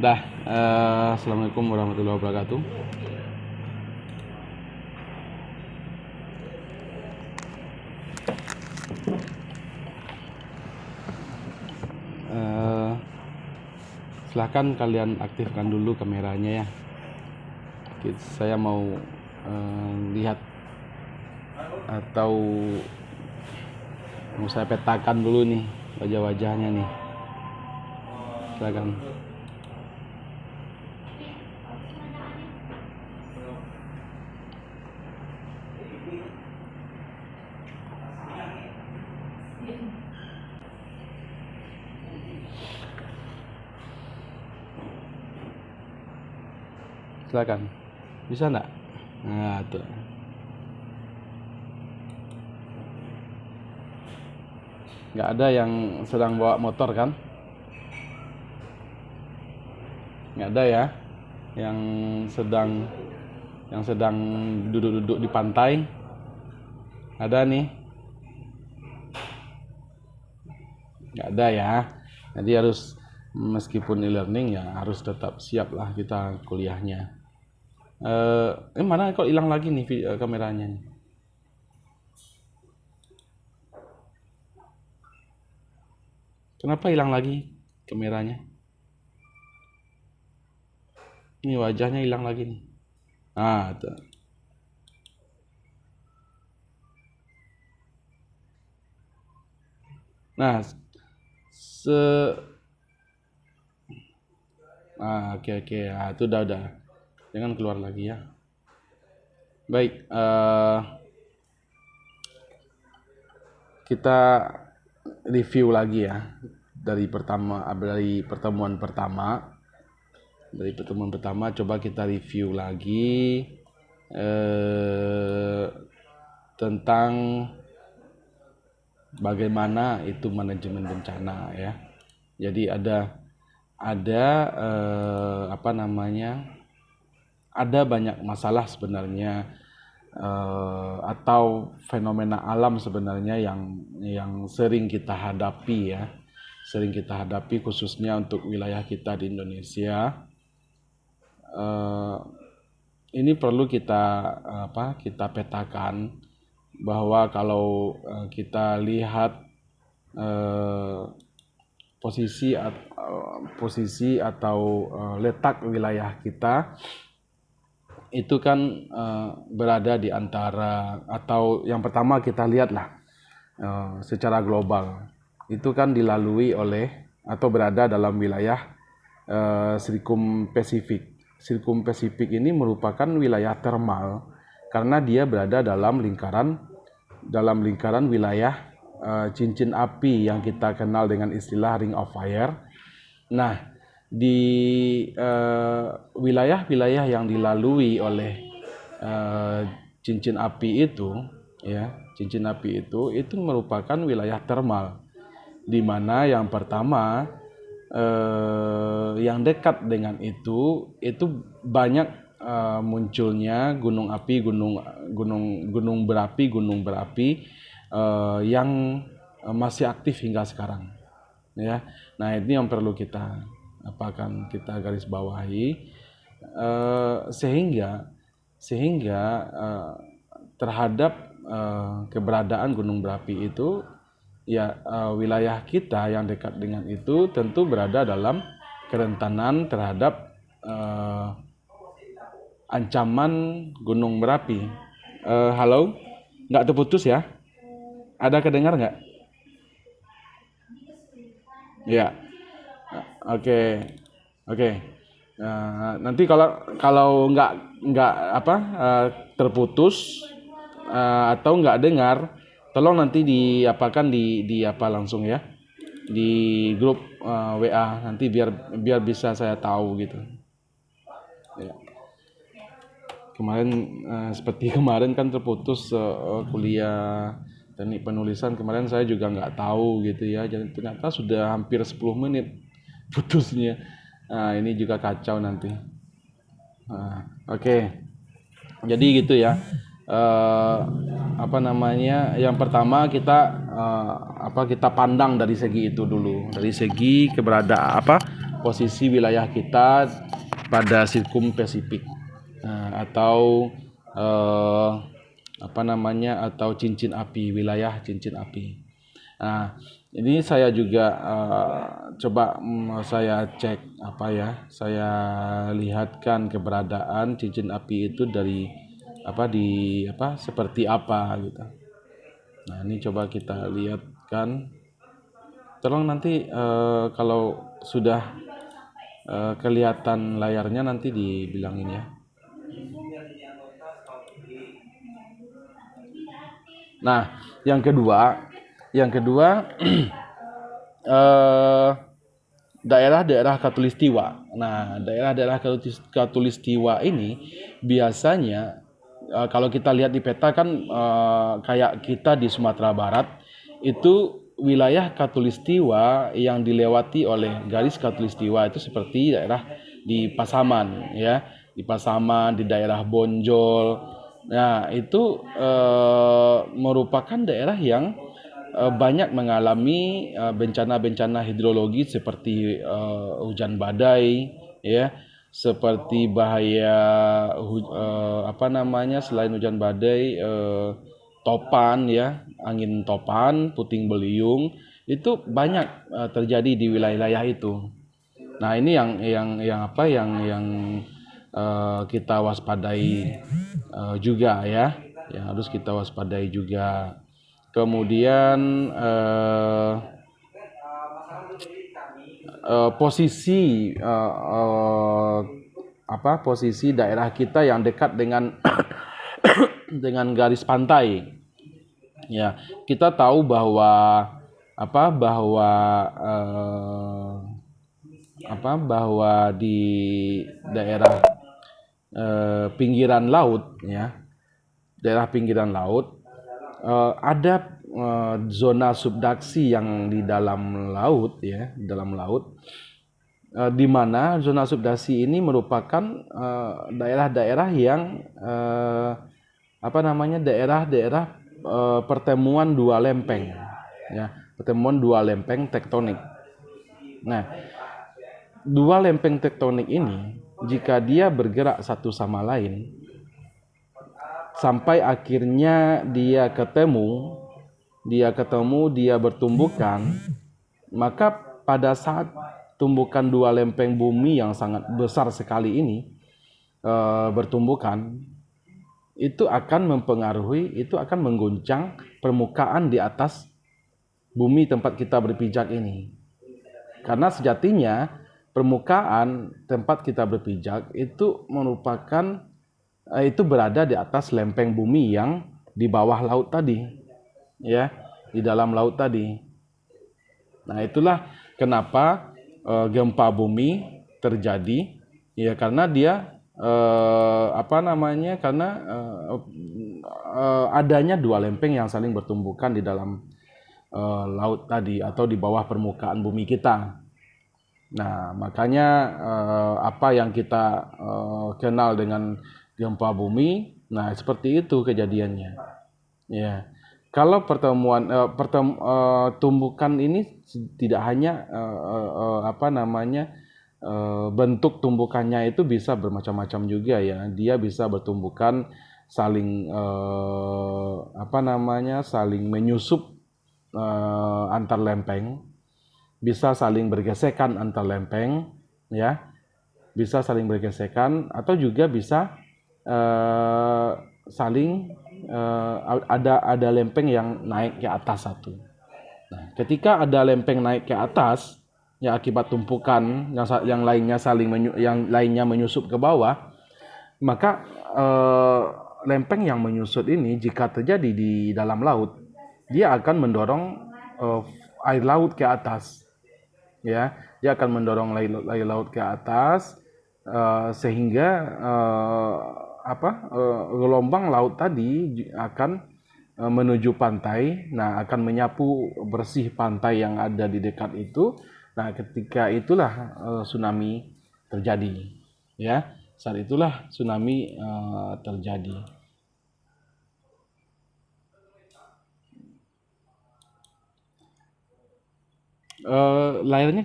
Assalamualaikum warahmatullahi wabarakatuh. Silahkan kalian aktifkan dulu kameranya ya. Saya mau lihat atau mau saya petakan dulu nih wajah-wajahnya nih. Silakan. Silakan. Bisa enggak? Nah, tuh. Nggak ada yang sedang bawa motor kan? Nggak ada ya? Yang sedang duduk-duduk di pantai? Ada nih? Nggak ada ya? Jadi harus, meskipun e-learning ya harus tetap siap lah kita kuliahnya. Mana kok hilang lagi nih kameranya nih? Kenapa hilang lagi kameranya? Ini wajahnya hilang lagi nih. Tuh. Nah, oke. Itu udah. Jangan keluar lagi ya. Baik, kita review lagi ya dari pertemuan pertama. Coba kita review lagi tentang bagaimana itu manajemen bencana ya. Jadi ada banyak masalah sebenarnya atau fenomena alam sebenarnya yang sering kita hadapi ya. Khususnya untuk wilayah kita di Indonesia. Ini perlu kita petakan bahwa kalau kita lihat posisi atau letak wilayah kita itu kan berada di antara, atau yang pertama kita lihatlah secara global itu kan dilalui oleh atau berada dalam wilayah Circum Pacific ini merupakan wilayah termal karena dia berada dalam lingkaran wilayah cincin api yang kita kenal dengan istilah Ring of Fire. Nah, di wilayah-wilayah yang dilalui oleh cincin api itu merupakan wilayah termal, di mana yang pertama yang dekat dengan itu banyak munculnya gunung berapi yang masih aktif hingga sekarang ya. Nah, ini yang perlu kita garis bawahi sehingga terhadap keberadaan gunung berapi itu ya, wilayah kita yang dekat dengan itu tentu berada dalam kerentanan terhadap ancaman gunung berapi. Halo, nggak terputus ya? Ada kedengar nggak? Ya. Oke. Nanti kalau nggak terputus atau nggak dengar, tolong nanti langsung ya di grup WA nanti biar bisa saya tahu gitu. Ya. Seperti kemarin kan terputus kuliah teknik penulisan, kemarin saya juga nggak tahu gitu ya, jadi ternyata sudah hampir 10 menit putusnya. Ini juga kacau nanti. Oke. Jadi gitu ya. Yang pertama kita pandang dari segi itu dulu, dari segi posisi wilayah kita pada sirkum Pasifik, atau atau cincin api, wilayah cincin api. Nah, ini saya juga coba saya cek saya lihatkan keberadaan cincin api itu dari seperti apa gitu. Nah, ini coba kita lihatkan. Tolong nanti kalau sudah kelihatan layarnya nanti dibilangin ya. Nah, yang kedua daerah-daerah Katulistiwa. Nah, daerah-daerah Katulistiwa ini biasanya kalau kita lihat di peta kan kayak kita di Sumatera Barat itu wilayah Katulistiwa yang dilewati oleh garis Katulistiwa itu seperti daerah di Pasaman ya, di Pasaman, di daerah Bonjol. Nah, itu merupakan daerah yang banyak mengalami bencana-bencana hidrologi seperti hujan badai ya, seperti bahaya selain hujan badai, topan ya, angin topan, puting beliung itu banyak terjadi di wilayah itu. Nah, ini yang kita waspadai juga ya, yang harus kita waspadai juga. Kemudian posisi posisi daerah kita yang dekat dengan dengan garis pantai. Ya, kita tahu bahwa bahwa di daerah pinggiran laut ya, daerah pinggiran laut ada zona subduksi yang di dalam laut ya, di dalam laut, di mana zona subduksi ini merupakan daerah-daerah yang daerah-daerah pertemuan dua lempeng ya, pertemuan dua lempeng tektonik. Nah, dua lempeng tektonik ini jika dia bergerak satu sama lain sampai akhirnya dia bertumbukan, maka pada saat tumbukan dua lempeng bumi yang sangat besar sekali ini bertumbukan, itu akan mengguncang permukaan di atas bumi tempat kita berpijak ini. Karena sejatinya permukaan tempat kita berpijak itu berada di atas lempeng bumi yang di bawah laut tadi ya, di dalam laut tadi. Nah, itulah kenapa gempa bumi terjadi ya, karena dia adanya dua lempeng yang saling bertumbukan di dalam laut tadi atau di bawah permukaan bumi kita. Nah, makanya apa yang kita kenal dengan gempa bumi, nah seperti itu kejadiannya. Ya, kalau tumbukan ini tidak hanya bentuk tumbukannya itu bisa bermacam-macam juga ya. Dia bisa bertumbukan saling saling menyusup antar lempeng, bisa saling bergesekan antar lempeng ya, bisa saling bergesekan, atau juga bisa saling ada lempeng yang naik ke atas satu. Nah, ketika ada lempeng naik ke atas ya akibat tumpukan yang lainnya menyusup ke bawah, maka lempeng yang menyusut ini jika terjadi di dalam laut, dia akan mendorong air laut ke atas ya, dia akan mendorong air laut ke atas sehingga gelombang laut tadi akan menuju pantai. Nah, akan menyapu bersih pantai yang ada di dekat itu. Nah, ketika itulah tsunami terjadi ya, saat itulah tsunami terjadi. Layarnya